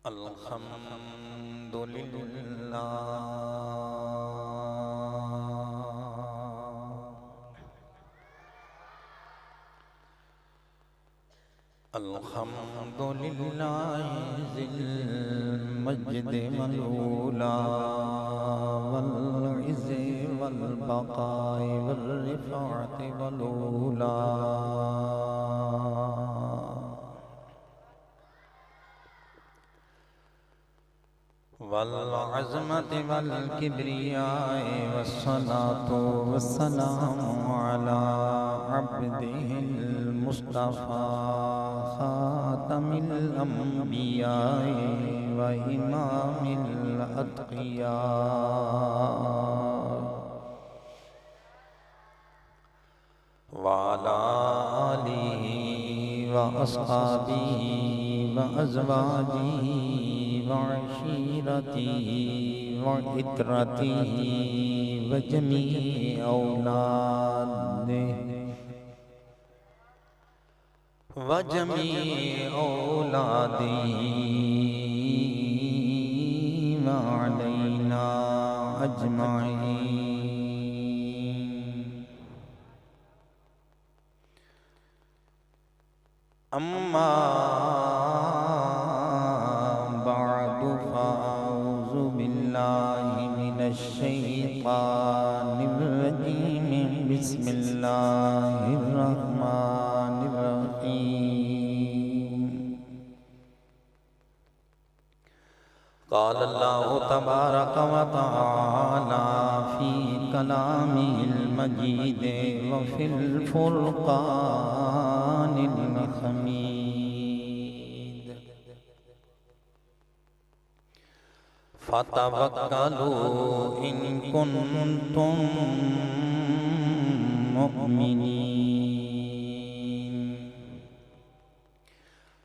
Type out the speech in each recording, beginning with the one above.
अल्हम्दुलिल्लाह ज़िल मज्द वल ऊला वल इज़्ज़ वल बक़ाए वल रिफ़अत वल ऊला वल अज़मत वल किब्रियाए वस्सलातु वस्सलामु अला अब्दिहिल मुस्तफ़ा खातमिल अंबियाए व इमामिल अत्क़िया व अला आलिहि व अस्हाबिहि व अज़वाजिहि व अशीरतिहि व इत्रतिहि व जमीइ औलादिहि व जमीइ औलादिहि व अलैना अजमाइन। अम्मा बअदु फ़अऊज़ु बिल्लाहि मिनश शैतानिर रजीम। बिस्मिल्लाहिर रहमानिर रहीम। क़ाल अल्लाहु तबारक व तआला फ़ी कलामिहिल मजीद व फ़िल फ़ुरक़ानिल हमीद। फ़तवक्कलू इन कुन्तुम मुअमिनीन।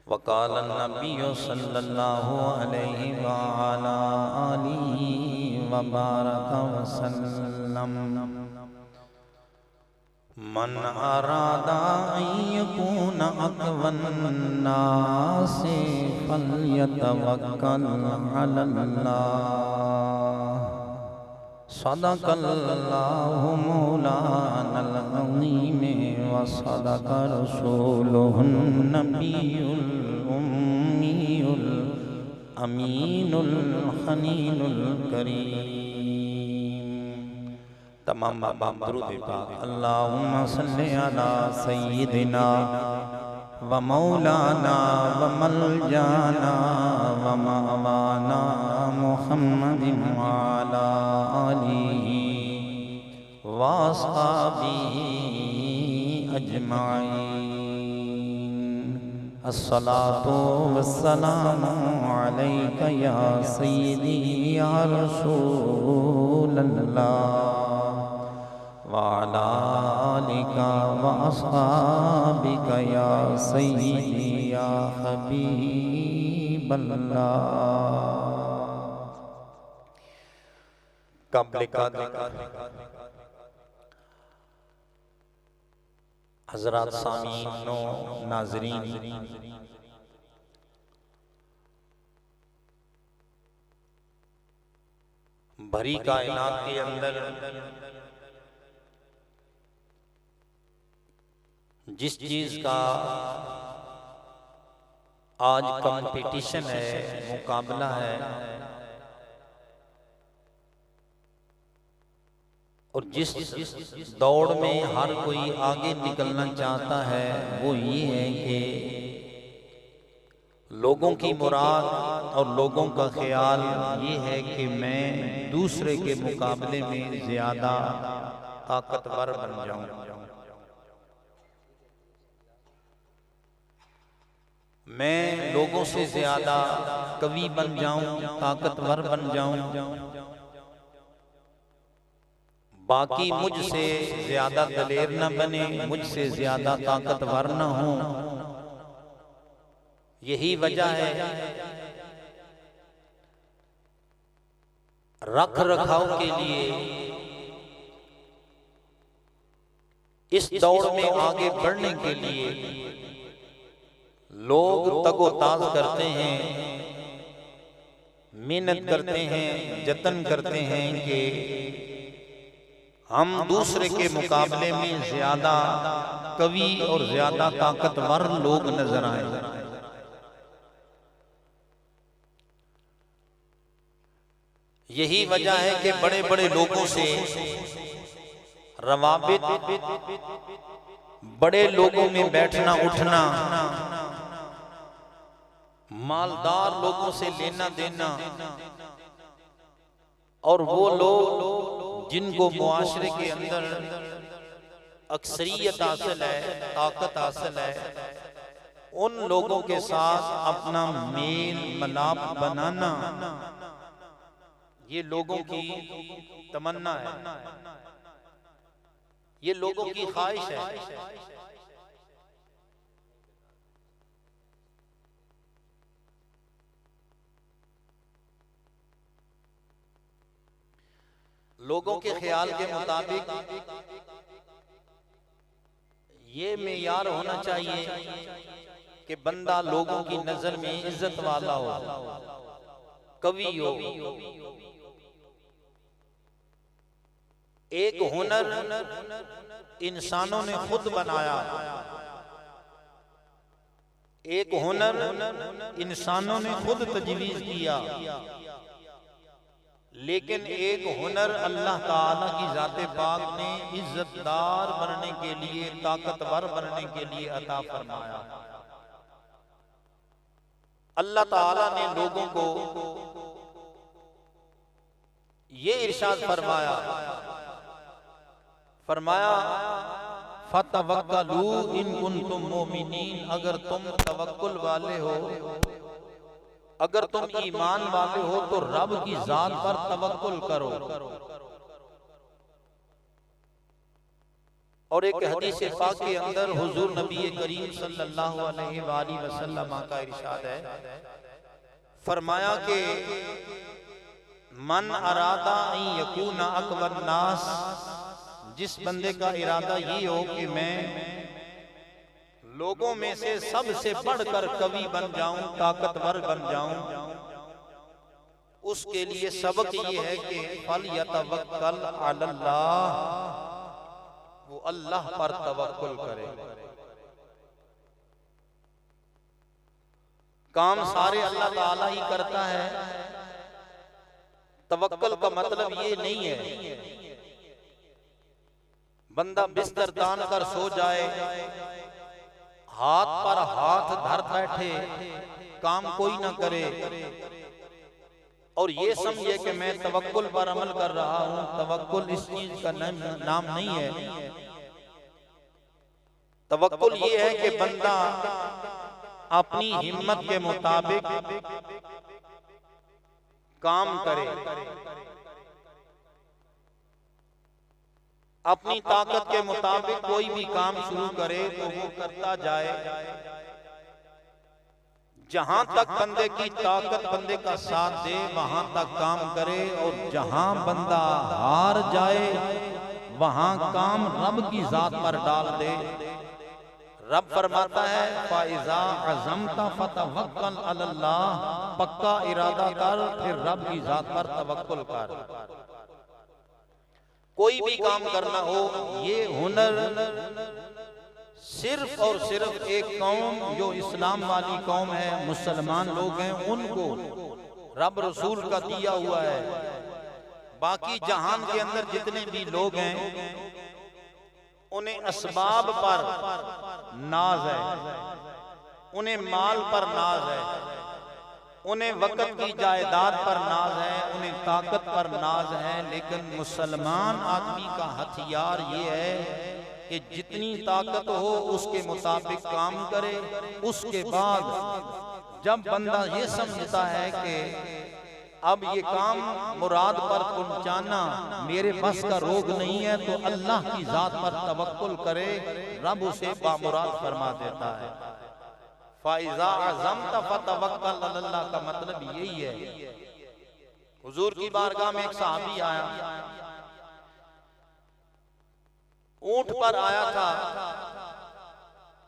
वक़ाल नबिय्यु सल्लल्लाहु अलैहि व अला आलिहि व बारक वसल्लम। मन अरादा अन यकूना अक़वन नासि फ़ल्यतवक्कल अलल्लाह। सदक़ल्लाहु मौलानल अज़ीम व सदक़ रसूलुहुन नबियुल उम्मियुल अमीनुल हनीनुल करीम। तमाम दरूद पाक। अल्लाहुम्मा सल्लि अला सय्यिदिना व मौलाना व मलजाना व मअवाना मुहम्मदिन व अला आलिहि व अस्हाबिहि अजमाइन। अस्सलातु वस्सलामु अलैका या सय्यिदी या रसूलल्लाह व अला आलिका व अस्हाबिका या सय्यिदी या हबीबल्लाह। हज़रात सामीन नाज़रीन, भरी कायनात के अंदर जिस चीज का आज कंपटीशन है, मुकाबला है, और जिस दौड़ में हर कोई आगे निकलना चाहता है, वो ये है कि लोगों की मुराद और लोगों का ख्याल ये है कि मैं दूसरे के मुकाबले में ज्यादा ताकतवर बन जाऊं, मैं लोगों से ज्यादा कवि बन जाऊं, ताकतवर बन जाऊं, बाकी मुझसे ज्यादा दलेर न बने, मुझसे ज्यादा ताकतवर न हो। यही वजह है रख रखाव के लिए इस दौड़ में आगे बढ़ने के लिए लोग तगोताज करते हैं मेहनत करते हैं, जतन करते हैं कि हम दूसरे के मुकाबले में ज्यादा कवि और ज्यादा ताकतवर लोग नजर आए। यही वजह है कि बड़े बड़े लोगों से रवाबित, बड़े लोगों में बैठना उठना, मालदार लोगों से लेना देना, और वो लोग जिनको मुआशरे के अंदर अक्सरियत हासिल है, ताकत हासिल है, उन लोगों के साथ अपना मेल मिलाप बनाना ये लोगों की तमन्ना है, ये लोगों की ख्वाहिश है। लोगों के ख्याल के मुताबिक ये मेयार होना चाहिए कि बंदा लोगों की नजर में इज्जत वाला हो, कवि हो। एक हुनर इंसानों ने खुद बनाया, एक हुनर इंसानों ने खुद तजवीज किया, लेकिन एक हुनर अल्लाह ताला की ज़ाते पाक ने इज्जतदार बनने के लिए, ताकतवर बनने के लिए अता फरमाया। अल्लाह ताला ने लोगों को ये इरशाद फरमाया, फतवक्कलू इन कुंतुम मोमिनीन, अगर तुम तवक्कुल वाले हो, अगर तुम ईमान वाले हो तो रब की जात पर तवक्कुल करो। और एक हदीस पाक के अंदर हुजूर नबी करीम सल्लल्लाहु अलैहि वसल्लम का इरशाद है, फरमाया कि मन अरादा यकून अकबर नास, जिस बंदे का इरादा ये हो कि मैं लोगों में से सबसे बढ़कर कवि बन जाऊं, ताकतवर बन जाऊं, उसके लिए सबक ये है कि फल यतवक्कल अलल्लाह, वो अल्लाह पर तवक्कुल करे। काम सारे अल्लाह ताला ही करता है। तवक्कुल का मतलब ये नहीं है बंदा बिस्तर तान कर सो जाए, हाथ पर हाथ धर बैठे, काम कोई ना करे और ये समझे कि मैं तवक्कुल पर अमल कर रहा हूं। तवक्कुल इस चीज का नाम नहीं है। तवक्कुल ये है कि बंदा अपनी हिम्मत के मुताबिक काम करे, अपनी ताकत के मुताबिक कोई भी काम शुरू करे तो वो करता जाए। जहां तक बंदे की ताकत बंदे का साथ दे वहां तक काम करे, और जहां बंदा हार जाए वहां काम रब की जात पर डाल दे। रब फरमाता है फाइजा अज़मता फतवक्कल अलल्लाह, पक्का इरादा कर फिर रब की जात पर तवक्कुल कर। कोई भी काम करना हो, ये हुनर सिर्फ और सिर्फ एक कौम जो इस्लाम वाली कौम है, मुसलमान लोग हैं, उनको रब रसूल का दिया हुआ है। बाकी जहान के अंदर जितने भी लोग हैं उन्हें असबाब पर नाज है, उन्हें माल पर नाज है, उन्हें वक़्त की जायदाद पर नाज है, उन्हें ताकत पर नाज है। लेकिन मुसलमान आदमी का हथियार ये है कि जितनी ताकत हो उसके मुताबिक काम करे। उसके बाद जब बंदा ये समझता है कि अब ये काम मुराद पर पहुंचाना मेरे बस का रोग नहीं है, तो अल्लाह की जात पर तवक्कुल करे, रब उसे बामुराद फरमा देता है। फाइजा अज़मता फतवक्कल अलल्लाह का मतलब यही है। हुजूर की बारगाह में एक सहाबी आया, ऊंट पर आया था,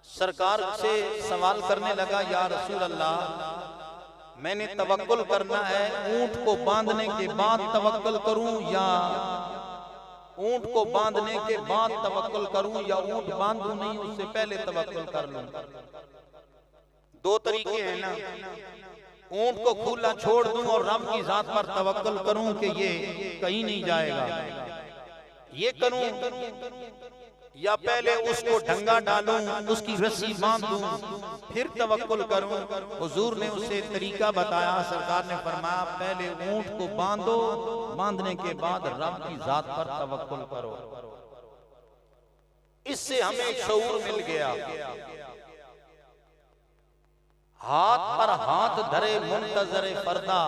सरकार से सवाल करने लगा, या रसूल अल्लाह मैंने तवक्कुल करना है, ऊंट को बांधने के बाद तवक्कुल करूं या ऊंट को बांधने के बाद तवक्कुल करूं या ऊंट बांधूं नहीं उससे पहले तवक्कुल कर लूं। दो तरीके हैं ना, ऊंट को खुला छोड़ दूं और रब की जात पर तवक्कुल करूं कि ये कहीं नहीं जाएगा, ये करूं, या पहले उसको ढंगा डालूं, उसकी रस्सी बांध दूं, फिर तवक्कुल करूं। हुजूर ने उसे तरीका बताया। सरकार ने फरमाया पहले ऊंट को बांधो, बांधने के बाद रब की जात पर तवक्कुल करो। इससे हमें शऊर मिल गया। हाथ पर हाथ धरे मुंतजरे फरदा,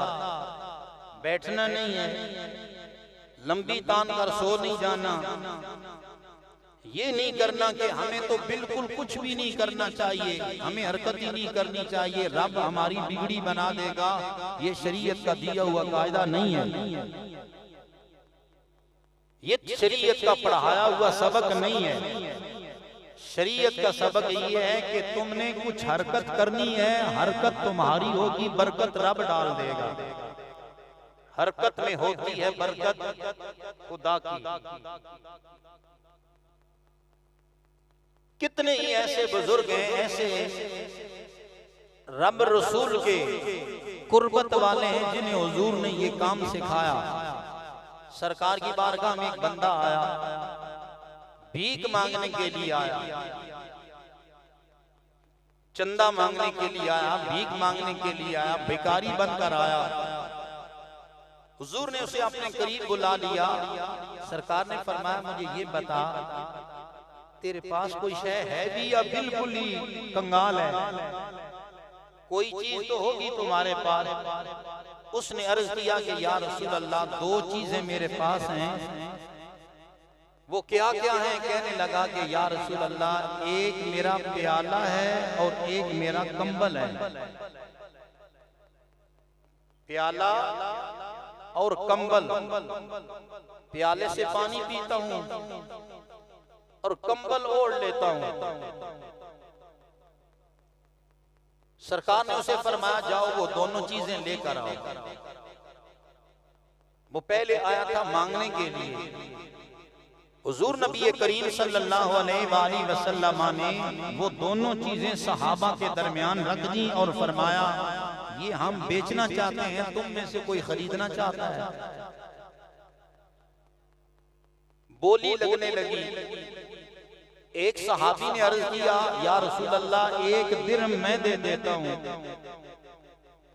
बैठना नहीं है, लंबी तान कर सो नहीं जाना, ये नहीं करना कि हमें तो बिल्कुल कुछ भी नहीं करना चाहिए, हमें हरकत ही नहीं करनी चाहिए, रब हमारी बिगड़ी बना देगा। ये शरीयत का दिया हुआ कायदा नहीं है, ये शरीयत का पढ़ाया हुआ सबक नहीं है। शरीयत का सबक ये है कि तुमने कुछ हरकत करनी है, हरकत तुम्हारी होगी, बरकत रब डाल देगा। हरकत में होती है बरकत खुदा की। कितने ही ऐसे बुजुर्ग हैं, ऐसे रब रसूल के कुर्बत वाले हैं जिन्हें हुजूर ने ये काम सिखाया। सरकार की बारगाह में एक बंदा आया, भीख मांगने के लिए आया, चंदा मांगने के लिए आया, भीख मांगने के लिए आया, भिखारी बनकर आया। हुजूर ने उसे अपने करीब बुला लिया। सरकार ने फरमाया मुझे ये बता, तेरे पास कोई शय है भी या बिल्कुल ही कंगाल है? कोई चीज तो होगी तुम्हारे पास। उसने अर्ज किया कि या रसूल अल्लाह, दो चीजें मेरे पास हैं। वो क्या क्या है? कहने लगा कि या रसूल अल्लाह, एक मेरा प्याला है और एक मेरा कंबल है। प्याला और कंबल, प्याले से पानी पीता हूं और कंबल ओढ़ लेता हूं। सरकार ने उसे फरमाया जाओ वो दोनों चीजें लेकर आओ। वो पहले आया था मांगने के लिए। हुजूर नबी करीम सल्लल्लाहु अलैहि वसल्लम ने वो दोनों चीजें सहाबा के दरमियान रख दी और फरमाया ये हम बेचना चाहते हैं, तुम में से कोई खरीदना चाहता है? बोली लगने लगी। एक सहाबी ने अर्ज किया या रसूल अल्लाह, एक दिरहम मैं दे देता हूं।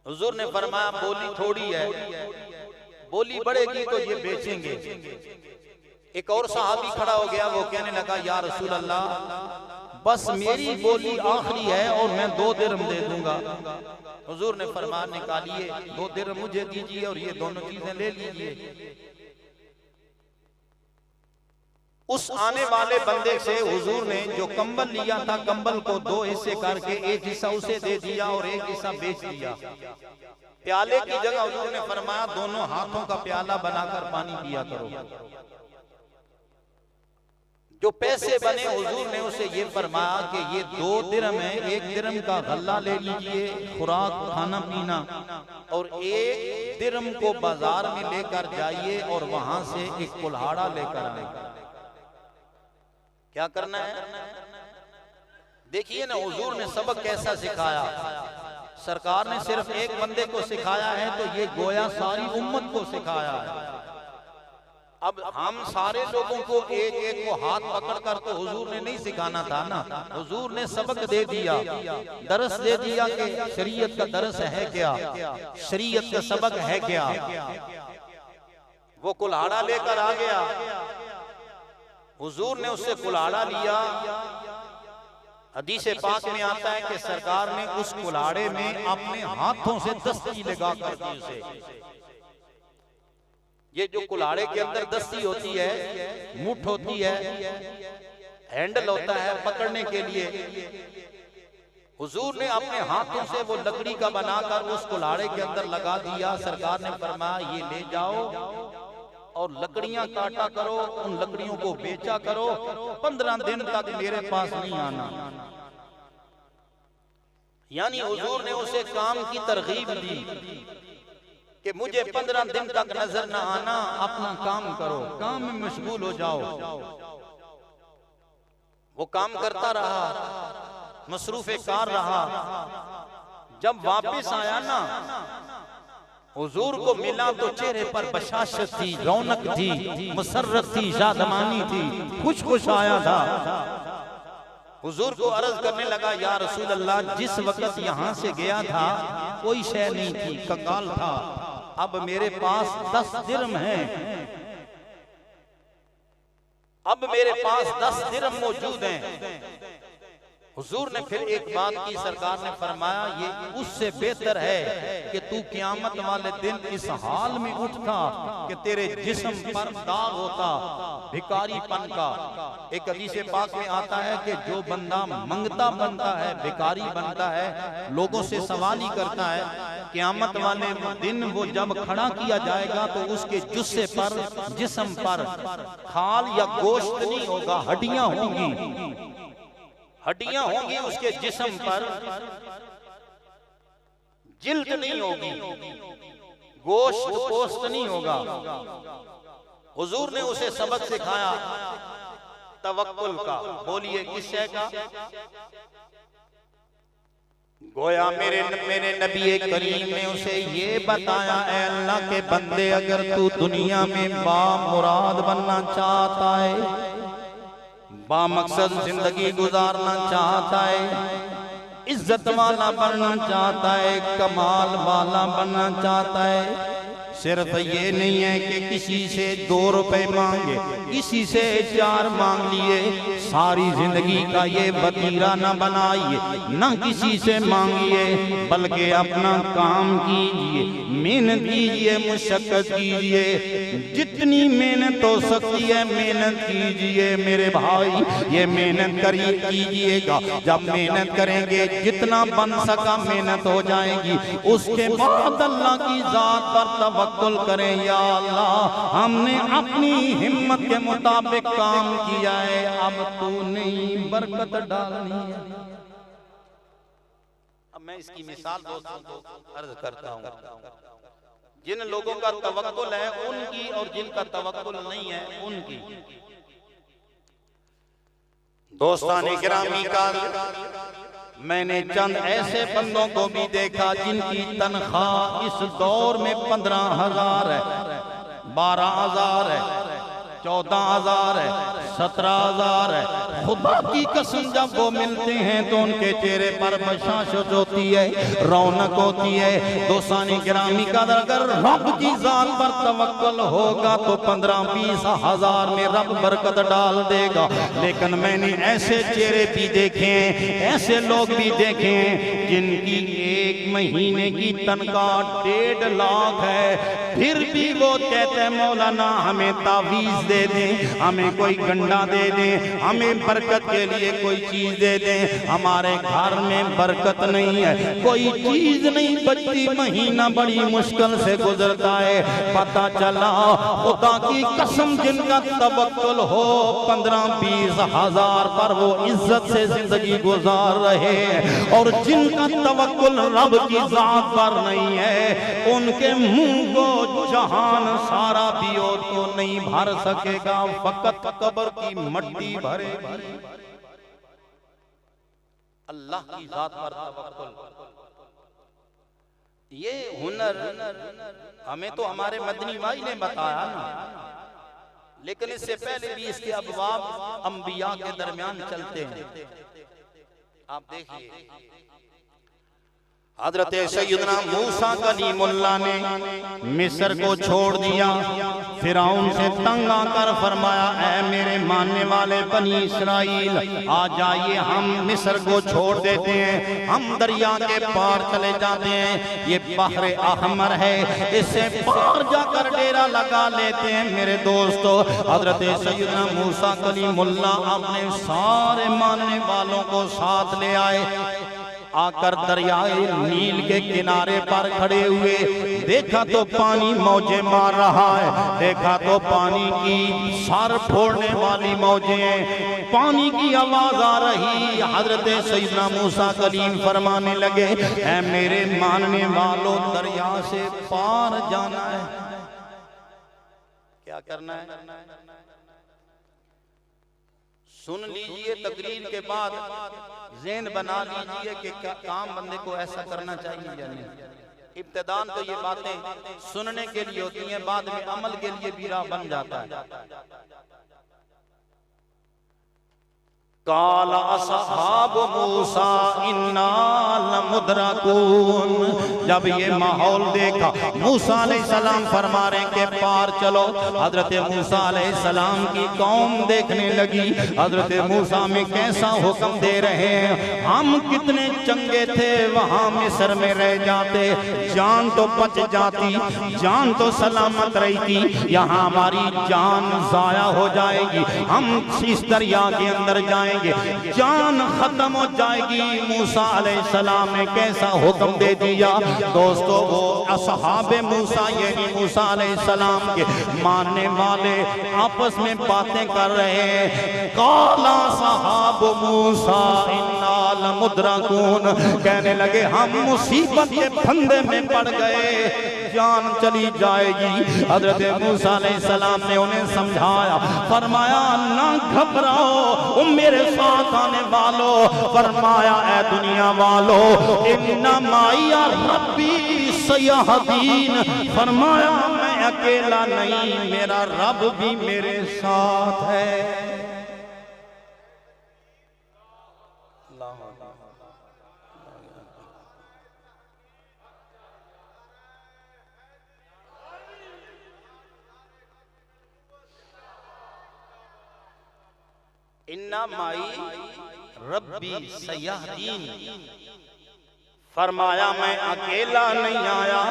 हुजूर ने फरमाया बोली थोड़ी है, बोली बढ़ेगी तो ये बेचेंगे। एक और सहाबी खड़ा हो गया, वो कहने लगा या रसूल अल्लाह, बस मेरी बोली आखिरी है और मैं 2 दिरहम दे दूंगा। हुजूर ने फरमाया निकालिए, 2 दिरहम मुझे दीजिए और ये दोनों चीजें ले लीजिए। उस आने वाले बंदे से हुजूर ने जो कंबल लिया था, कंबल को 2 हिस्से करके एक हिस्सा उसे दे दिया और एक हिस्सा बेच दिया। प्याले की जगह हुजूर ने फरमाया दोनों हाथों का प्याला बनाकर पानी पिया करो। जो पैसे बने हुजूर ने उसे ये फरमाया कि ये 2 दिरहम है, 1 दिरहम का गल्ला ले लीजिए, खुराक खाना पीना, और 1 दिरहम को बाजार में लेकर जाइए और वहां से एक कुल्हाड़ा लेकर आए। क्या करना है? देखिए ना हुजूर ने सबक कैसा सिखाया। सरकार ने सिर्फ एक बंदे को सिखाया है तो ये गोया सारी उम्मत को सिखाया है। अब हम सारे लोगों को एक एक को हाथ पकड़कर तो हुजूर ने नहीं सिखाना था ना। हुजूर ने सबक दे दिया, दरस दे दिया कि शरीयत का दरस है क्या, शरीयत का सबक है क्या। वो कुल्हाड़ा लेकर आ गया, हुजूर ने उससे कुल्हाड़ा लिया। हदीस पाक में आता है कि सरकार ने उस कुल्हाड़े में अपने हाथों से दस्ती लगाकर दी उसे। ये जो कुल्हाड़े के अंदर दस्ती होती है, मुठ होती है, हैंडल होता है पकड़ने के लिए, हुजूर ने अपने हाथों से वो लकड़ी का बनाकर उस कुल्हाड़े के अंदर लगा दिया। सरकार ने फरमाया ये ले जाओ और लकड़ियां काटा करो, उन लकड़ियों को बेचा करो, 15 दिन तक मेरे पास नहीं आना। यानी हुजूर ने उसे काम की तरगीब दी कि मुझे 15 दिन तक नजर ना आना, अपना काम करो, काम में मशगूल हो जाओ। वो काम करता रहा, मसरूफे कार रहा। जब वापस आया ना, हुजूर को मिला तो चेहरे पर बशाशत थी, रौनक थी, मुसर्रत थी, शादमानी थी, खुश खुश आया था। हुजूर को अर्ज करने लगा, या रसूल अल्लाह, जिस वक्त यहाँ से गया था कोई शय नहीं थी, कंगाल था, अब मेरे पास 10 दिरहम है, अब मेरे पास 10 दिरहम मौजूद हैं। हुजूर ने फिर एक बात की, सरकार ने फरमाया, ये उससे बेहतर है कि तू क़यामत वाले दिन इस हाल में उठता कि तेरे जिस्म पर दाग होता भिखारीपन का। एक हदीस पाक में आता है कि जो बंदा मंगता बनता है, भिखारी बनता है, लोगों से सवाल ही करता है, क़यामत वाले दिन वो जब खड़ा किया जाएगा तो उसके जुस्से पर, जिस्म पर खाल या गोश्त नहीं होगा, हड्डियां होंगी, हड्डियां होंगी उसके जिस्म पर, जिल्द नहीं होगी, गोश्त पोस्त नहीं होगा। हुजूर ने उसे सबक सिखाया तवक्कुल का। बोलिए किस शय का? गोया मेरे नबी करीम ने उसे ये बताया, ऐ अल्लाह के बंदे, अगर तू दुनिया में बामुराद बनना चाहता है, बामकसद जिंदगी गुजारना चाहता है, इज्जत वाला बनना चाहता है, कमाल वाला बनना चाहता है, सिर्फ ये नहीं है कि किसी से 2 रुपए मांगे, किसी से 4 मांग लिए, सारी जिंदगी का ये वतीरा न बनाइए, न किसी से मांगिए, बल्कि अपना काम कीजिए, मेहनत कीजिए, मुशक्कत कीजिए, जितनी मेहनत हो सकती है मेहनत कीजिए मेरे भाई। ये मेहनत कीजिएगा, जब मेहनत करेंगे जितना बन सका मेहनत हो जाएगी, उसके बाद अल्लाह की जात पर तवक्कुल करें, या अल्लाह हमने अपनी हिम्मत के मुताबिक काम किया है, अब तूने बरकत डालनी है। अब मैं इसकी मिसाल दोस्तों को अर्ज करता हूँ। जिन लोगों का तवक्कुल है उनकी, और जिनका तवक्कुल नहीं है उनकी। दोस्ताने गिरामी का, मैंने चंद ऐसे बंदों को भी देखा जिनकी तनख्वाह इस दौर में 15,000 है, 12,000 है, 14,000 है, 17,000 है। खुदा की कसम जब वो मिलते हैं तो उनके चेहरे पर बशाशत होती है, रौनक होती है। दोस्तानी गिरामी का, अगर रब की जात पर तवक्कुल होगा तो 15-20 हज़ार में रब बरकत डाल देगा। लेकिन मैंने ऐसे चेहरे भी देखे हैं, ऐसे लोग भी देखे हैं जिनकी 1 महीने की तनख्वाह 1.5 लाख है, फिर भी वो कहते हैं मौलाना हमें तावीज़ दे दें, हमें कोई गंडा दे दें, हमें बरकत के लिए कोई चीज दे दें। हमारे घर में बरकत नहीं है, कोई चीज नहीं बचती, महीना बड़ी मुश्किल से गुजरता है। पता चला खुदा की कसम जिनका तवक्कुल हो 15-20 हज़ार पर वो इज्जत से जिंदगी गुजार रहे हैं, और जिनका तवक्कुल रब की जात पर नहीं है उनके मुंह को जहान सारा भी हो तो नहीं भर सकेगा, फकत कब्र की मट्टी भरेगी। अल्लाह की जात पर तवक्कुल, ये हुनर हमें तो हमारे मदनी भाई ने बताया ना, लेकिन इससे पहले भी इसके अबवाब अंबिया के दरमियान चलते हैं। आप देखिए हजरत सैयदना मूसा कलीमुल्लाह ने मिस्र को छोड़ दिया, फिरौन से तंग आकर फरमाया, ऐ मेरे मानने वाले बनी इस्राइल, आ जाइए हम मिस्र को छोड़ देते हैं, हम दरिया के पार चले जाते हैं, ये बहरे अहमर है, इससे पार जाकर डेरा लगा लेते हैं। मेरे दोस्तों, हजरत सैयदना मूसा कलीमुल्लाह अपने सारे मानने वालों को साथ ले आए। आकर दरियाए नील के किनारे पर खड़े हुए, देखा तो पानी मौजें मार रहा है, देखा तो पानी की सर फोड़ने वाली मौजें, पानी की आवाज आ रही। हजरत सैयदना मूसा कलीम फरमाने लगे, ऐ मेरे मानने वालों, दरिया से पार जाना है, क्या करना है? सुन लीजिए, तकरीर के बाद ज़हन बना लीजिए कि काम बंदे को ऐसा करना चाहिए या नहीं। इब्तिदान तो ये बातें सुनने के लिए होती हैं, बाद में अमल के लिए भी राह बन जाता है। काला असहाब मूसा इन्ना लमुदरकून, जब ये माहौल देखा मूसा अलैहिस्सलाम फरमा रहे के पार चलो। हजरत मूसा अलैहिस्सलाम की कौम देखने लगी, हजरत मूसा में कैसा हुक्म दे रहे हैं। हम कितने चंगे थे, वहां मिस्र में रह जाते, जान तो बच जाती, जान तो सलामत रहती, यहाँ हमारी जान जाया हो जाएगी, हम इस दरिया के अंदर जाएंगे, जान खत्म हो जाएगी। मूसा अलैहिस्सलाम ने कैसा हुक्म दे दिया। दोस्तों, वो असहाबे मूसा यानी मूसा अलैहिस्सलाम के मानने वाले आपस में बातें कर रहे हैं। काला सहाब मूसा इन्ना लमुदरकून, कहने लगे हम मुसीबत के फंदे में पड़ गए, जान चली जाएगी। हजरत मूसा अलैहिस्सलाम ने उन्हें समझाया, फरमाया ना घबराओ मेरे साथ आने वालों, फरमाया ऐ दुनिया वालों, इन्ना माइया रब्बी सयहदीन, फरमाया मैं अकेला नहीं, मेरा रब भी मेरे साथ है। इन्ना माई रब्बी सयहदीन, फरमाया मैं अकेला नहीं आया,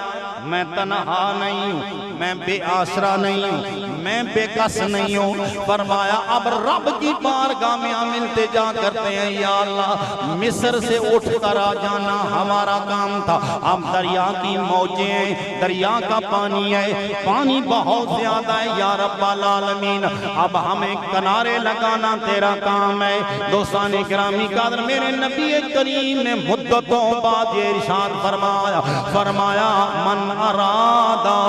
मैं तन्हा नहीं हूँ, मैं बेआसरा नहीं हूँ, मैं बेकस नहीं हूँ। फरमाया अब रब की बारगाह में हम इल्तिजा करते हैं, या अल्लाह मिस्र से उठ कर आ जाना हमारा काम था। अब दरिया की मौजें, दरिया का पानी है, पानी बहुत ज्यादा है या रब्बल आलमीन, अब हमें किनारे लगाना तेरा काम है। दोस्तान गिरामी कादर, मेरे नबी करीम ने मुद्दतों बाद ये इरशाद फरमाया, फरमाया मन अरादा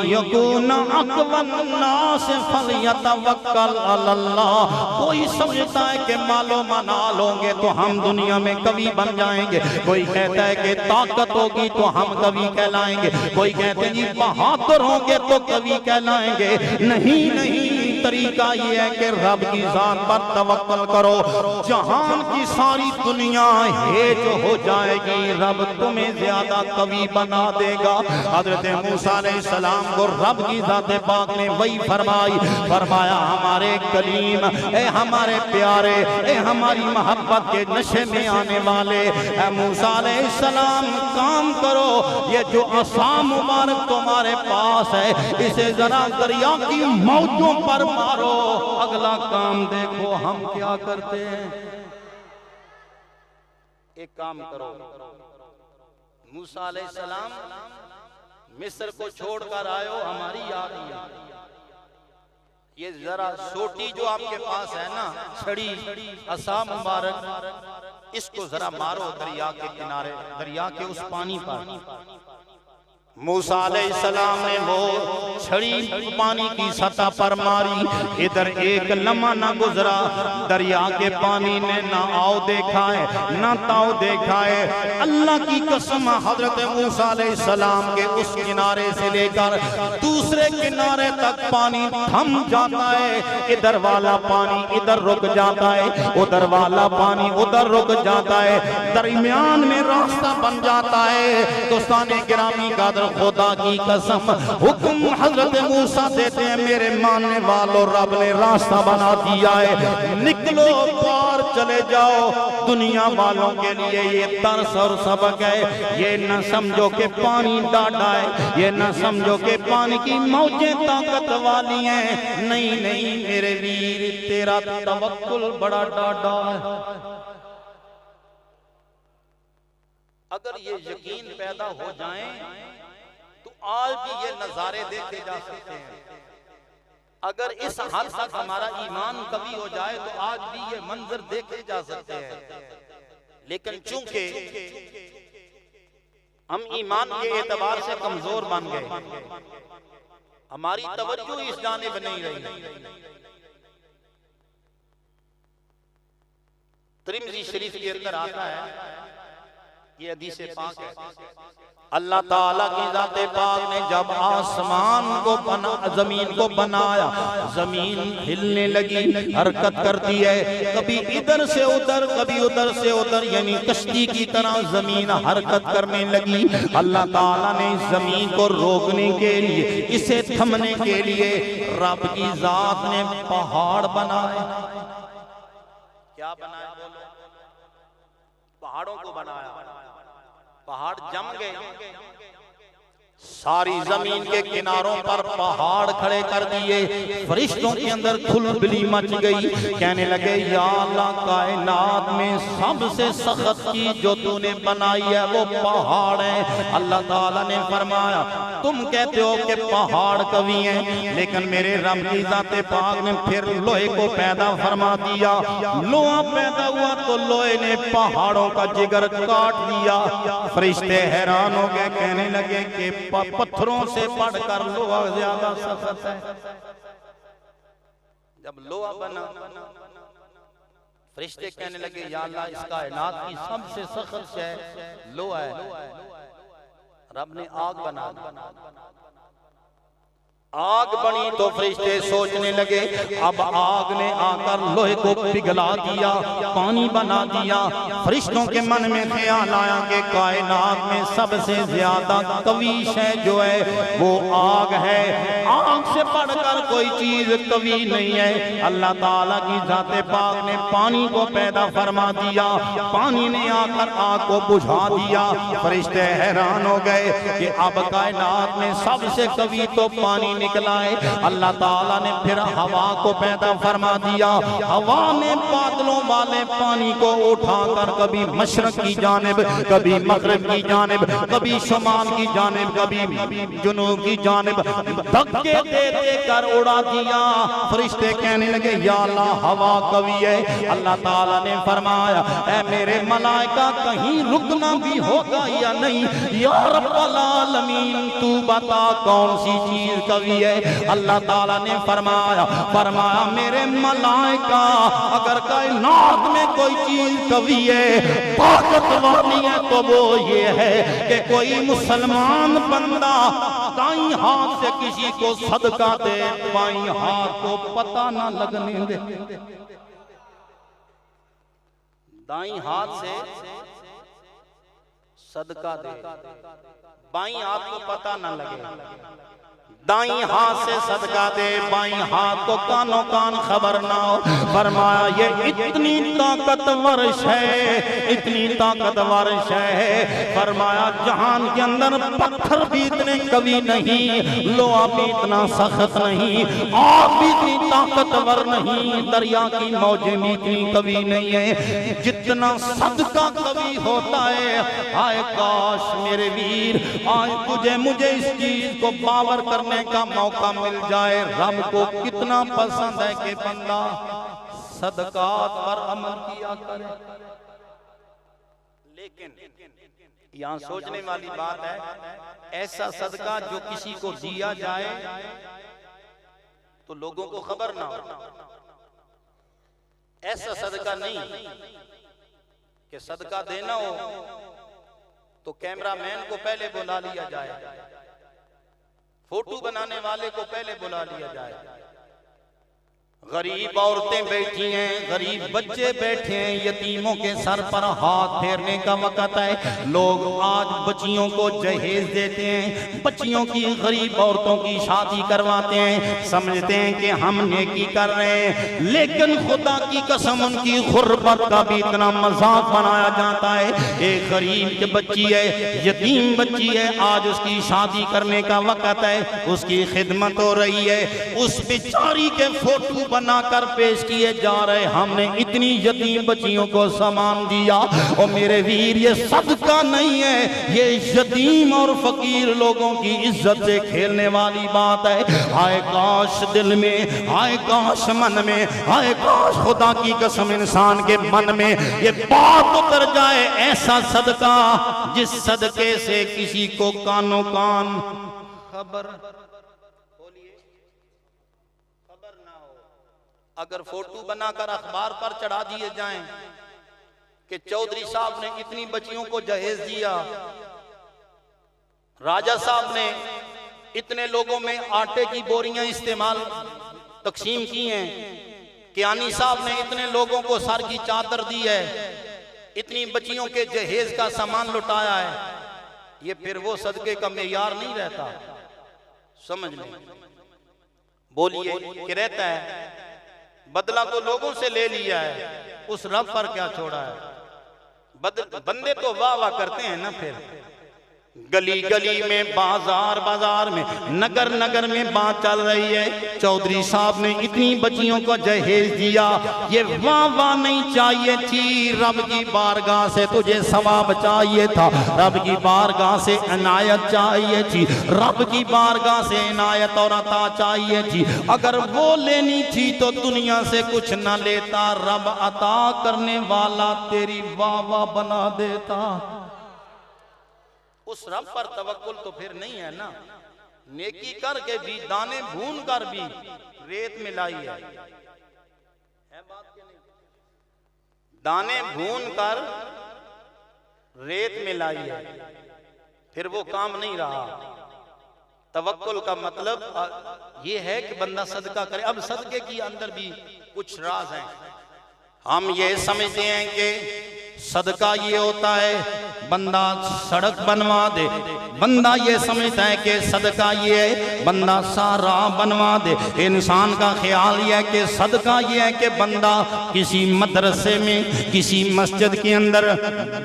यकून अक़वन नास फलयतवक्कल अलल्लाह। कोई समझता है कि मालो मना लोगे तो हम दुनिया में कवि बन जाएंगे, कोई कहता है कि ताकत होगी तो हम कवि कहलाएंगे, कोई कहते हैं जी बहादुर होंगे तो कवि कहलाएंगे। नहीं नहीं, तरीका ये है कि रब की जात पर तवक्कल करो, जहान की सारी दुनिया हेज हो जाएगी, रब तुम्हें ज्यादा कवि बना देगा। हजरत मूसा अलैहिस्सलाम को रब की जात पाक ने वही फरमाई, फरमाया हमारे कलीम, ए हमारे प्यारे, ए हमारी मोहब्बत के नशे में आने वाले, ए मूसा अलैहिस्सलाम काम करो, ये जो असा मुबारक तुम्हारे पास है इसे जरा दरिया की मौजों पर मारो, अगला काम देखो हम क्या करते हैं। एक काम करो, मूसा अलैहिस्सलाम मिस्र को छोड़कर आयो, हमारी याद है, ये जरा सोटी जो आपके पास है ना, छड़ी असा मुबारक, इसको जरा मारो दरिया के किनारे, दरिया के उस पानी पर। मूसा अलैहिस्सलाम ने वो छड़ी पानी की सतह पर मारी, इधर एक लम्हा ना गुजरा, दरिया के पानी ने ना आओ देखा है ना ताओ देखा है। अल्लाह की कसम, हजरत मूसा अलैहिस्सलाम के उस किनारे से लेकर दूसरे किनारे तक पानी थम जाता है, इधर वाला पानी इधर रुक जाता है, उधर वाला पानी उधर रुक जाता है, दरमियान में रास्ता बन जाता है। दोस्ताने गिरामी कादर, खुदा की कसम, हुक्म हजरत मूसा देते हैं, मेरे मानने वालों रब ने रास्ता बना दिया है, निकलो पार चले जाओ। दुनिया वालों के लिए ये दर्स और सबक है, ये न समझो कि पानी डाढ़ा है, ये न समझो कि पानी की मौजें ताकत वाली हैं। नहीं नहीं मेरे वीर, तेरा तवक्कुल बड़ा डाढ़ा है। अगर ये यकीन पैदा हो जाए तो आज भी ये नजारे देखे जा सकते हैं। अगर इस हद तक हमारा ईमान कभी हो जाए तो आज भी ये मंजर देखे जा सकते हैं। लेकिन चूंकि हम ईमान के एतबार से कमजोर बन गए, हमारी तवज्जो इस जानिब नहीं रही। तिरमिज़ी शरीफ के अंदर आता है, ये हदीस पाक है, अल्लाह ताला की ज़ाते पाक ने जब आसमान को बना, जमीन को बनाया, जमीन हिलने लगी, हरकत करती है, कभी इधर से उधर कभी उधर से उधर, यानी कश्ती की तरह जमीन हरकत करने लगी। अल्लाह ताला ने जमीन को रोकने के लिए, इसे थमने के लिए रब की जात ने पहाड़ बनाए। क्या बनाया बोलो? पहाड़ों को बनाया। पहाड़ जम गए, सारी जमीन के किनारों पर पहाड़ खड़े कर दिए। फरिश्तों के अंदर खुलबली मच गई, कहने लगे या अल्लाह, कायनात में सबसे सख्त चीज जो तूने बनाई है वो पहाड़ है। अल्लाह ताला ने फरमाया तुम कहते हो कि पहाड़ कवि हैं, लेकिन मेरे रब की ज़ाते पाक ने फिर लोहे को पैदा फरमा दिया। लोहा पैदा हुआ तो लोहे ने पहाड़ों का जिगर काट दिया। फरिश्ते हैरान हो गए, कहने लगे कि पत्थरों से पढ़कर लोहा ज्यादा सख्त है। जब लोहा बना, फरिश्ते कहने लगे या अल्लाह, इस कायनात की सबसे सख्त शय लोहा है। रब ने आग बना दी। आग बनी तो फरिश्ते सोचने लगे अब आग ने आकर लोहे को पिघला दिया, पानी बना दिया। फरिश्तों के मन में ख्याल आया कि कायनात में सबसे ज्यादा कवी शय जो है वो आग है, आग से बढ़कर कोई चीज कवी नहीं है। अल्लाह ताला की ज़ाते पाक ने पानी को पैदा फरमा दिया, पानी ने आकर आग को बुझा दिया। फरिश्ते हैरान हो गए कि अब कायनात में सबसे कवी तो पानी निकला है। अल्लाह ताला ने फिर हवा को पैदा फरमा दिया। हवा ने बादलों वाले पानी को उठाकर कभी मशरक की जानिब, कभी मगरिब की जानिब, कभी शुमाल की जानिब, कभी जुनूब की जानिब धक्के दे दे कर उड़ा दिया। फरिश्ते कहने लगे या अल्लाह, हवा कवि है। अल्लाह ताला ने फरमाया ऐ मेरे मलाइका, कहीं रुकना भी होगा या नहीं? या रब्बल आलमीन, तू बता कौन सी चीज कवि है? अल्लाह ताला ने फरमाया मेरे मलाइका, अगर कायनात में कोई चीज कवि है, ताकतवर नहीं है, तो वो ये है कि कोई मुसलमान बंदा दाईं हाथ से किसी को सदका दे, बाईं हाथ को पता ना लगने दे। दाईं हाथ से सदका दे, बाईं हाथ को पता ना लगे। दाईं हाथ से सदका दे, बाईं हाथ को कानो कान खबर ना हो। फरमाया ये इतनी ताकतवर है, इतनी ताकतवर है। फरमाया जहान के अंदर पत्थर भी इतने कवि नहीं, लोहा भी इतना सख्त नहीं, आग भी इतनी ताकतवर नहीं, दरिया की मौजें भी इतनी कवि नहीं है जितना सदका कवि होता है। हाय काश मेरे वीर, आज तुझे मुझे इस चीज को बावर करने का मौका मिल जाए। रब को कितना पसंद है कि बंदा सदकात पर अमल किया करे। लेकिन यहाँ सोचने वाली बात है, ऐसा सदका जो किसी को दिया जाए तो लोगों को खबर ना हो। ऐसा सदका नहीं कि सदका देना हो तो कैमरामैन को पहले बुला लिया जाए, फोटो बनाने वाले को पहले बुला लिया जाए। गरीब औरतें बैठी हैं, गरीब बच्चे बैठे हैं, यतीमों के सर पर हाथ फेरने का वक्त है। लोग आज बच्चियों को जहेज देते हैं, बच्चियों की, गरीब औरतों की शादी करवाते हैं, समझते हैं कि हम नेकी कर रहे हैं। लेकिन खुदा की कसम उनकी गुर्बत का भी इतना मजाक बनाया जाता है। एक गरीब की बच्ची है, यतीम बच्ची है, आज उसकी शादी करने का वक्त है, उसकी खिदमत हो रही है, उस बेचारी के फोटो बनाकर पेश किए जा रहे, हमने इतनी यतीम बच्चियों को सामान दिया। और मेरे वीर ये सदका नहीं है, ये यतीम और फकीर लोगों की इज्जत से खेलने वाली बात है। हाय काश दिल में, हाय काश मन में, हाय काश खुदा की कसम इंसान के मन में ये बात उतर जाए, ऐसा सदका जिस सदके से किसी को कानो कान खबर ना हो। अगर फोटो बनाकर अखबार पर चढ़ा दिए जाएं कि चौधरी साहब ने इतनी बच्चियों को जहेज दिया, राजा साहब ने इतने लोगों में आटे की बोरियां इस्तेमाल तकसीम की हैं, कियानी साहब ने इतने लोगों को सर की चादर दी है, इतनी बच्चियों के जहेज का सामान लुटाया है, ये फिर वो सदके का मेयार नहीं रहता। समझ लें, बोलिए कि रहता है। बदला तो लोगों से ले लिया है, उस रब पर क्या छोड़ा है। बंदे तो वाह वाह करते हैं ना, फिर गली गली में, बाजार बाजार में, नगर नगर में बात चल रही है, चौधरी साहब ने इतनी बच्चियों को जहेज दिया। ये वाह वाह नहीं चाहिए थी, रब की बारगाह से तुझे सवाब चाहिए था, रब की बारगाह से इनायत चाहिए थी, रब की बारगाह से इनायत और अता चाहिए थी। अगर वो लेनी थी तो दुनिया से कुछ ना लेता, रब अता करने वाला तेरी वाह वाह बना देता। उस रब पर तवक्कुल तो फिर नहीं है ना। नेकी करके भी, दाने भून कर भी रेत मिलाई है बात के नहीं? दाने भून कर रेत मिलाई है, फिर वो काम नहीं रहा। तवक्कुल का मतलब ये है कि बंदा सदका करे। अब सदके की अंदर भी कुछ राज हैं। हम ये समझते हैं कि सदका ये होता है बंदा सड़क बनवा दे, बंदा ये समझता है कि सदका ये है बंदा सारा बनवा दे। इंसान का ख्याल ये है कि सदका ये है कि बंदा किसी मदरसे में, किसी मस्जिद के अंदर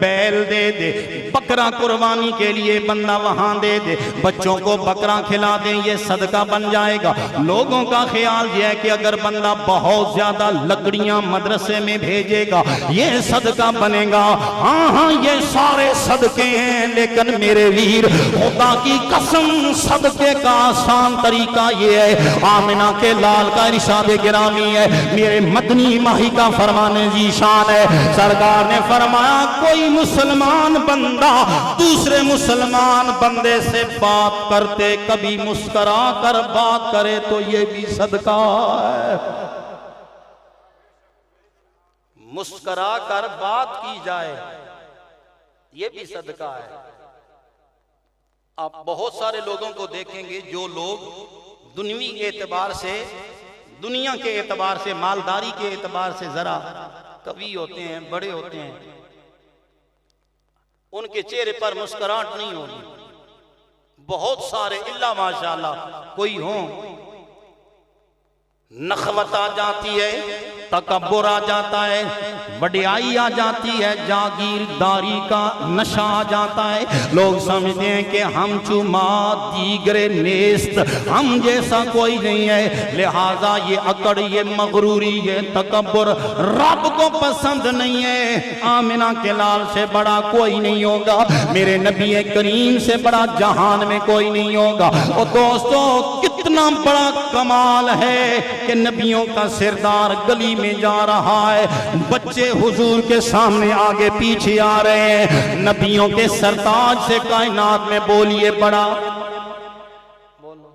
बैल दे दे, बकरा कुर्बानी के लिए बंदा वहां दे दे, बच्चों को बकरा खिला दे, ये सदका बन जाएगा। लोगों का ख्याल ये है कि अगर बंदा बहुत ज्यादा लकड़ियां मदरसे में भेजेगा ये सदका बनेगा। हाँ हाँ ये सारे सदके हैं, लेकिन मेरे वीर खुदा की कसम सदके का आसान तरीका ये है, आमिना के लाल का इरशाद गिरामी है, मेरे मदनी माही का फरमाने जी शान है। सरकार ने फरमाया कोई मुसलमान बंदा दूसरे मुसलमान बंदे से बात करते कभी मुस्कुरा कर बात करे तो ये भी सदका है। मुस्कुरा कर बात की जाए ये भी सदका है। आप बहुत सारे लोगों को देखेंगे जो लोग दुनियावी एतबार से, दुनिया के एतबार से, मालदारी के एतबार से जरा कवि होते हैं, बड़े होते हैं, उनके चेहरे पर मुस्कुराहट नहीं होगी। बहुत सारे इल्ला माशाअल्लाह कोई हो नखवत आ जाती है, तकब्बुर आ जाता है, वडियाई आ जाती है, जागीरदारी का नशा आ जाता है। लोग समझते हैं कि हम चुमा दीगरे नेस्त, हम जैसा कोई नहीं है, लिहाजा ये अकड़, ये मगरूरी, ये तकब्बुर रब को पसंद नहीं है। आमिना के लाल से बड़ा कोई नहीं होगा, मेरे नबी करीम से बड़ा जहान में कोई नहीं होगा। और दोस्तों कितना बड़ा कमाल है कि नबियों का सिरदार गली में जा रहा है, बच्चे हुजूर के सामने आगे पीछे आ रहे हैं, नबियों के सरताज से कायनात में बोलिए बड़ा, बोलो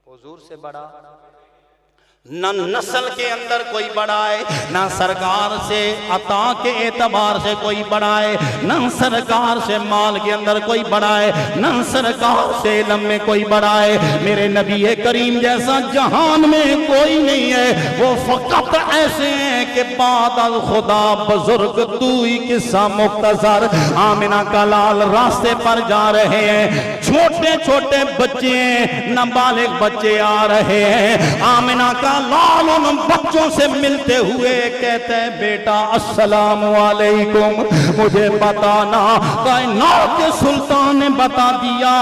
हुजूर से बड़ा न नस्ल के अंदर कोई बड़ा है, ना सरकार से अता के एतबार से कोई बड़ा है, ना सरकार से माल के अंदर कोई बड़ा है, ना सरकार से इल्म में कोई बड़ा है। मेरे नबी करीम जैसा जहान में कोई नहीं है। वो फकत ऐसे हैं कि बादल खुदा बुजुर्ग तू ही किस्सा मुख्तसर। आमिना का लाल रास्ते पर जा रहे हैं, छोटे छोटे बच्चे, नाबालिग बच्चे आ रहे हैं। आमिना का लाल उन बच्चों से मिलते हुए कहते हैं बेटा अस्सलाम वालेकुम, मुझे बताना कायनात के सुल्तान ने बता दिया,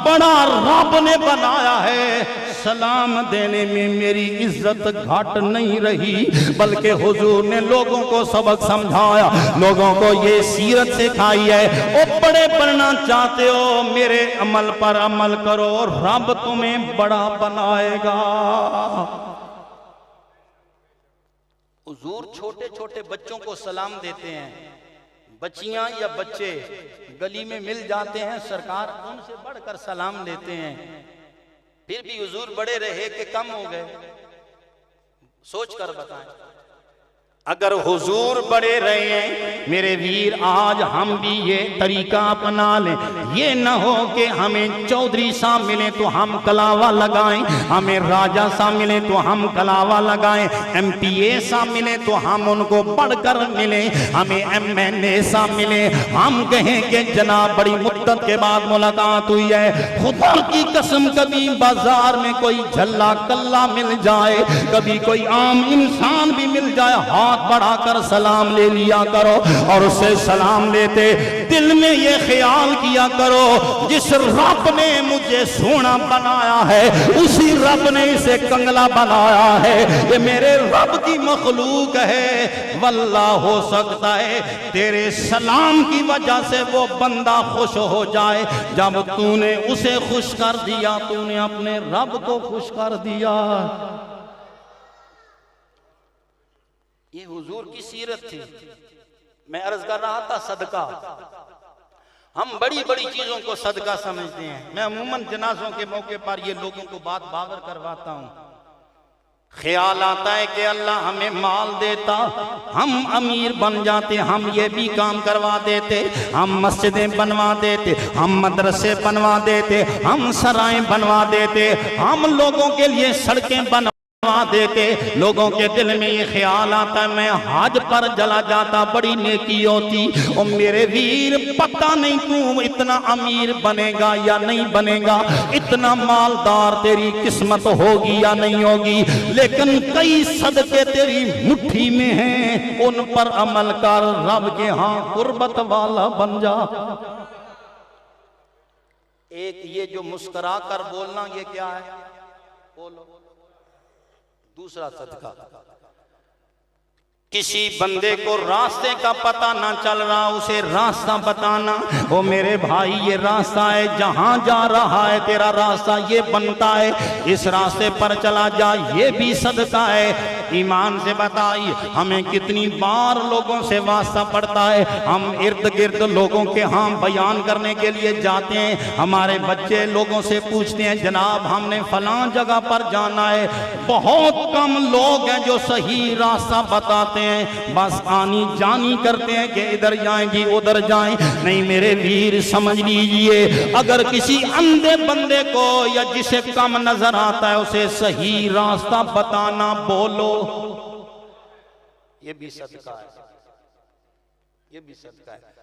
बड़ा रब ने बनाया है, सलाम देने में मेरी इज्जत घाट नहीं रही, बल्कि हुजूर ने लोगों को सबक समझाया, लोगों को ये सीरत सिखाई है। ओ बड़े बनना चाहते हो, मेरे अमल पर अमल करो, रब तुम्हें बड़ा बनाएगा। हुजूर छोटे छोटे बच्चों को सलाम देते हैं, बच्चियां या बच्चे गली में मिल जाते हैं, सरकार उनसे बढ़कर सलाम लेते हैं। फिर भी हुजूर बड़े रहे कि कम हो गए? सोच कर बताएं। अगर हुजूर बड़े रहे हैं मेरे वीर, आज हम भी ये तरीका अपना लें। ये न हो कि हमें चौधरी सा मिले तो हम कलावा लगाएं, हमें राजा सा मिले तो हम कलावा लगाएं, MPA सा मिले तो हम उनको बढ़कर मिले, हमें MNA सा मिले हम कहें कि जनाब बड़ी मुद्दत के बाद मुलाकात हुई है। खुदा की कसम कभी बाजार में कोई झल्ला कल्ला मिल जाए, कभी कोई आम इंसान भी मिल जाए, हाथ बढ़ाकर सलाम ले लिया करो, और उससे सलाम लेते दिल में ये ख्याल किया करो, जिस रब ने मुझे सोना बनाया है उसी रब ने इसे कंगला बनाया है, ये मेरे रब की मखलूक है। वल्लाह हो सकता है तेरे सलाम की वजह से वो बंदा खुश हो जाए। जब तूने उसे खुश कर दिया, तूने अपने रब को खुश कर दिया। ये हुजूर की सीरत थी। मैं अर्ज कर रहा था सदका, हम बड़ी बड़ी चीजों को सदका समझते हैं। मैं अमूमन जनाजों के मौके पर ये लोगों को बात बावर करवाता हूँ। ख्याल आता है कि अल्लाह हमें माल देता, हम अमीर बन जाते, हम ये भी काम करवा देते, हम मस्जिदें बनवा देते, हम मदरसे बनवा देते, हम सराय बनवा देते, हम लोगों के लिए सड़कें बनवा देते। लोगों के दिल में ये ख्याल आता है मैं हज पर चला जाता, बड़ी नेकी होती। और मेरे वीर पता नहीं तू इतना अमीर बनेगा या नहीं बनेगा, इतना मालदार तेरी किस्मत होगी या नहीं होगी, लेकिन कई सदके तेरी मुट्ठी में हैं, उन पर अमल कर, रब के यहाँ कुर्बत वाला बन जा। एक ये जो मुस्कुरा कर बोलना, ये क्या है? बोलो। दूसरा सदका, किसी बंदे को रास्ते का पता ना चल रहा, उसे रास्ता बताना, ओ मेरे भाई ये रास्ता है, जहां जा रहा है तेरा रास्ता ये बनता है, इस रास्ते पर चला जा, ये भी सदका है। ईमान से बताइए हमें कितनी बार लोगों से वास्ता पड़ता है, हम इर्द गिर्द लोगों के यहाँ बयान करने के लिए जाते हैं, हमारे बच्चे लोगों से पूछते हैं जनाब हमने फलां जगह पर जाना है। बहुत कम लोग हैं जो सही रास्ता बताते हैं, बस आनी जानी करते हैं कि इधर जाएंगी उधर जाएं। नहीं मेरे वीर समझ लीजिए, अगर किसी अंधे बंदे को या जिसे कम नजर आता है उसे सही रास्ता बताना, बोलो, ये भी सदका है, ये भी सदका है।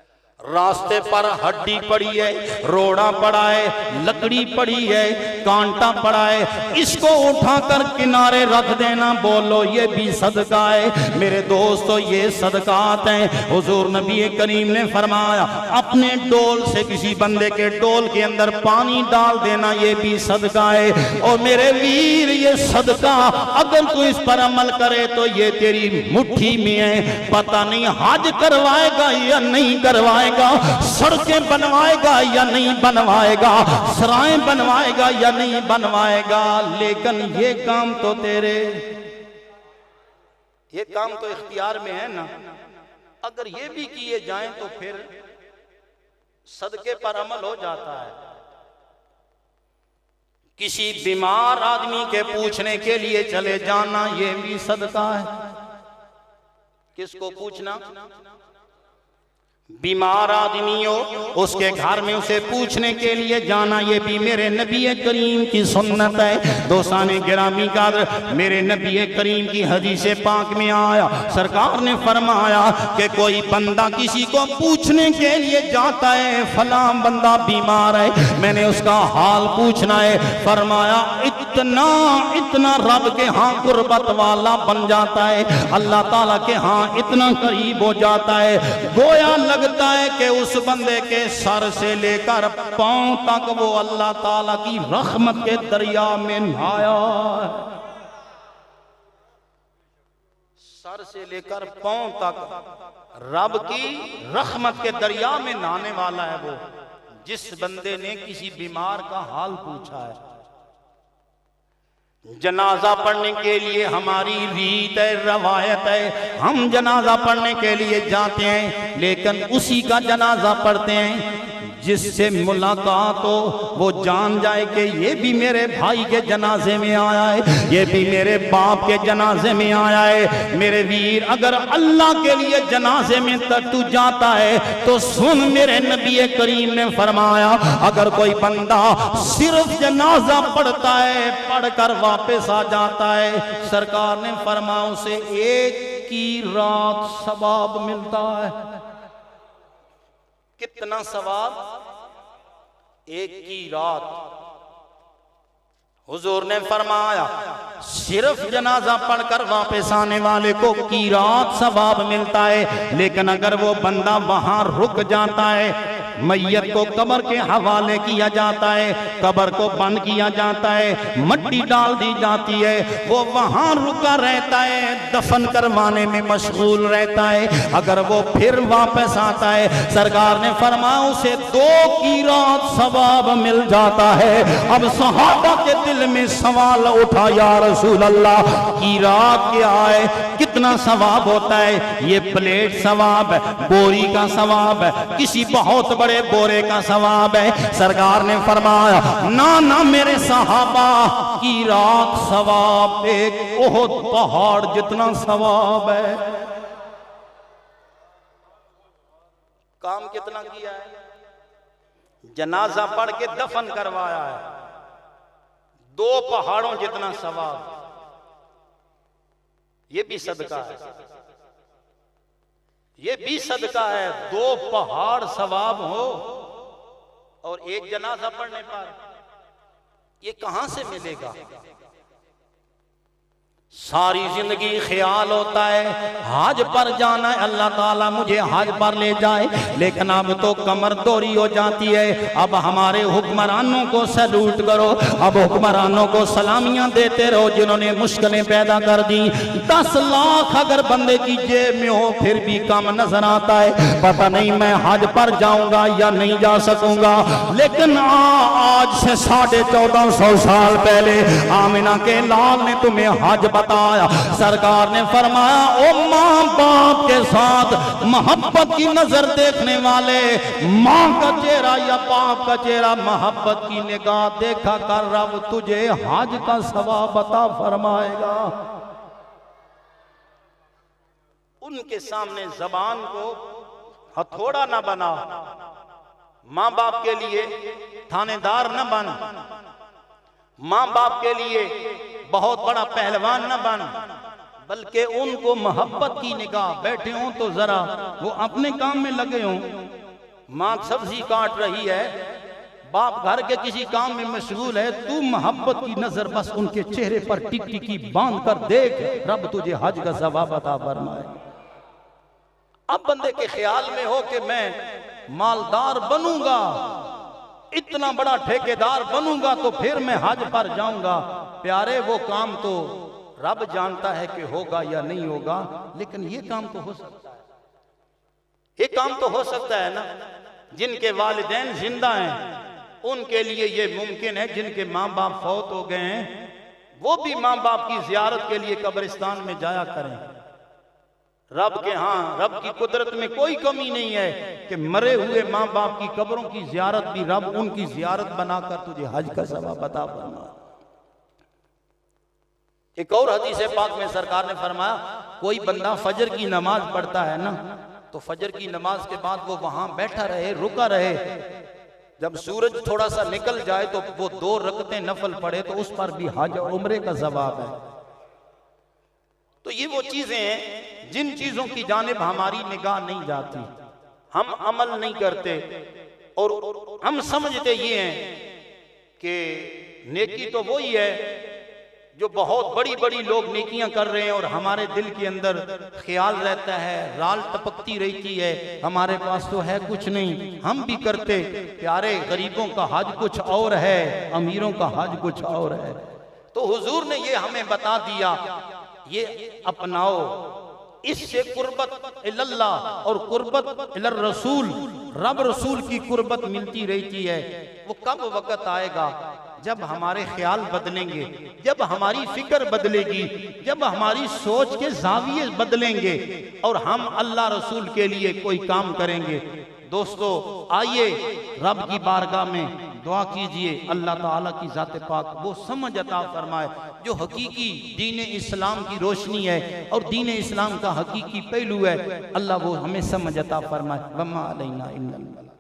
रास्ते पर हड्डी पड़ी है, रोड़ा पड़ा है, लकड़ी पड़ी है, कांटा पड़ा है, इसको उठाकर किनारे रख देना, बोलो ये भी सदका है। मेरे दोस्तों ये सदकात हैं। हुजूर नबी करीम ने फरमाया अपने डोल से किसी बंदे के डोल के अंदर पानी डाल देना, ये भी सदका है। और मेरे वीर ये सदका अगर तू इस पर अमल करे तो ये तेरी मुट्ठी में है। पता नहीं हज करवाएगा या नहीं करवाएगा, सड़कें बनवाएगा या नहीं बनवाएगा, सराय बनवाएगा या नहीं बनवाएगा, लेकिन ये काम तो तेरे, ये काम तो इख्तियार में है ना। अगर ये भी किए जाएं तो फिर सदके पर अमल हो जाता है। किसी बीमार आदमी के पूछने के लिए चले जाना, ये भी सदका है। किसको पूछना? बीमार आदमी हो उसके घर में उसे पूछने के लिए जाना, ये भी मेरे नबी करीम की सुन्नत है। दोस्ताने गिरामी का मेरे नबी करीम की हदीस पाक में आया, सरकार ने फरमाया कि कोई बंदा किसी को पूछने के लिए जाता है फलां बंदा बीमार है, मैंने उसका हाल पूछना है, फरमाया इतना इतना रब के हाँ कुर्बत वाला बन जाता है, अल्लाह ताला के हाँ इतना करीब हो जाता है, गोया लगता होता है कि उस बंदे के सर से लेकर पांव तक वो अल्लाह ताला की रहमत के दरिया में नहाया। सर से लेकर पांव तक रब की रहमत के दरिया में नहाने वाला है वो जिस बंदे ने किसी बीमार का हाल पूछा है। जनाजा पढ़ने के लिए हमारी रीत है, रवायत है, हम जनाजा पढ़ने के लिए जाते हैं, लेकिन उसी का जनाजा पढ़ते हैं जिससे मुलाकात हो वो जान जाए कि ये भी मेरे भाई के जनाजे में आया है, ये भी मेरे बाप के जनाजे में आया है। मेरे वीर, अगर अल्लाह के लिए जनाजे में तू जाता है तो सुन, मेरे नबी करीम ने फरमाया, अगर कोई बंदा सिर्फ जनाजा पढ़ता है, पढ़कर वापस आ जाता है, सरकार ने फरमाया उसे एक की रात सवाब मिलता है। कितना सवाब? एक की रात। हुजूर ने फरमाया सिर्फ जनाजा पढ़कर वापस आने वाले को की रात सवाब मिलता है, लेकिन अगर वो बंदा वहां रुक जाता है, मैयत को कब्र के हवाले किया जाता है, कब्र को बंद किया जाता है, मट्टी डाल दी जाती है, वो वहां रुका रहता है, दफन करवाने में मशगूल रहता है, अगर वो फिर वापस आता है, सरकार ने फरमाया उसे 2 की रात सवाब मिल जाता है। अब सहाबा के दिल में सवाल उठा, या रसूल अल्लाह, की रात क्या है, कितना सवाब होता है? ये प्लेट सवाब है, बोरी का सवाब है, किसी बहुत बड़े बोरे का सवाब है। सरकार ने फरमाया ना ना मेरे सहाबा, की रात सवाब एक ओहद पहाड़ जितना सवाब है। काम कितना किया है? जनाजा पढ़ के दफन करवाया है, 2 पहाड़ों जितना सवाब। ये भी सदका है, ये भी सदका है। 2 पहाड़ सवाब हो और एक जनाजा पढ़ने पर, ये कहां से मिलेगा? सारी जिंदगी ख्याल होता है हज पर जाना है, अल्लाह ताला मुझे हज पर ले जाए, लेकिन अब तो कमर दोरी हो जाती है। अब हमारे हुक्मरानों को सैल्यूट करो, अब हुक्मरानों को सलामियां देते रहो जिन्होंने मुश्किलें पैदा कर दी। 10 लाख अगर बंदे की जेब में हो फिर भी कम नजर आता है, पता नहीं मैं हज पर जाऊंगा या नहीं जा सकूंगा। लेकिन आज से 1450 साल पहले आमिना के लाल ने तुम्हें हज बताया। सरकार ने फरमाया ओ मां बाप के साथ मोहब्बत की नजर देखने वाले, मां का चेहरा या बाप का चेहरा, मोहब्बत की निगाह देखा कर, रब तुझे हज का सवाब अता फरमाएगा। उनके सामने जबान को हथौड़ा न बना, मां बाप के लिए थानेदार न बन, मां बाप के लिए बहुत बड़ा पहलवान न बन, बल्कि उनको मोहब्बत की निगाह, बैठे हों तो जरा वो अपने काम में लगे हों, मां सब्जी काट रही है, बाप घर के किसी काम में मशगूल है, तू मोहब्बत की नजर बस उनके चेहरे पर टिक टिकी बांध कर देख, रब तुझे हज का सवाब अता फरमाए। अब बंदे के ख्याल में हो कि मैं मालदार बनूंगा, इतना बड़ा ठेकेदार बनूंगा तो फिर मैं हज पर जाऊंगा। प्यारे वो काम तो रब जानता है कि होगा या नहीं होगा, लेकिन ये काम तो हो सकता है, ये काम तो हो सकता है ना। जिनके वालिदैन जिंदा हैं उनके लिए ये मुमकिन है, जिनके माँ बाप फौत हो गए हैं वो भी माँ बाप की जियारत के लिए कब्रिस्तान में जाया करें। रब के हाँ, रब की कुदरत में कोई कमी नहीं है कि मरे हुए माँ बाप की कब्रों की जियारत भी रब उनकी जियारत बनाकर तुझे हज का सवाब अता फरमाए। एक और हदीस पाक में सरकार ने फरमाया कोई बंदा फजर की नमाज पढ़ता है ना, तो फजर की नमाज के बाद वो वहां बैठा रहे, रुका रहे, जब सूरज थोड़ा सा निकल जाए तो वो 2 रकतें नफल पढ़े, तो उस पर भी हज और उम्रे का सवाब है। तो ये वो चीजें हैं जिन चीजों की जानिब हमारी निगाह नहीं जाती, हम अमल नहीं करते और हम समझते ये हैं कि नेकी तो वही है जो बहुत बड़ी बड़ी लोग नेकियां कर रहे हैं और हमारे दिल के अंदर ख्याल रहता है, राल टपकती रहती है, हमारे पास तो है कुछ नहीं, हम भी करते। प्यारे, गरीबों का हज कुछ और है, अमीरों का हज कुछ और है। तो हुजूर ने ये हमें बता दिया, ये अपनाओ, इससे कुर्बत इल्लल्लाह और कुर्बत इलर रसूल, रब रसूल की कुर्बत मिलती रहती है। वो कब वक़्त आएगा जब हमारे ख्याल बदलेंगे, जब हमारी फिक्र बदलेगी, जब हमारी सोच के ज़ाविये बदलेंगे और हम अल्लाह रसूल के लिए कोई काम करेंगे। दोस्तों, आइए रब की बारगाह में दुआ कीजिए, अल्लाह ताला की ज़ात पाक वो समझ अता फरमाए जो हकीकी दीन इस्लाम की रोशनी है और दीन इस्लाम का हकीकी पहलू है। अल्लाह वो हमें समझ अता फरमाए। वमा अलैना इल्लल बलाग।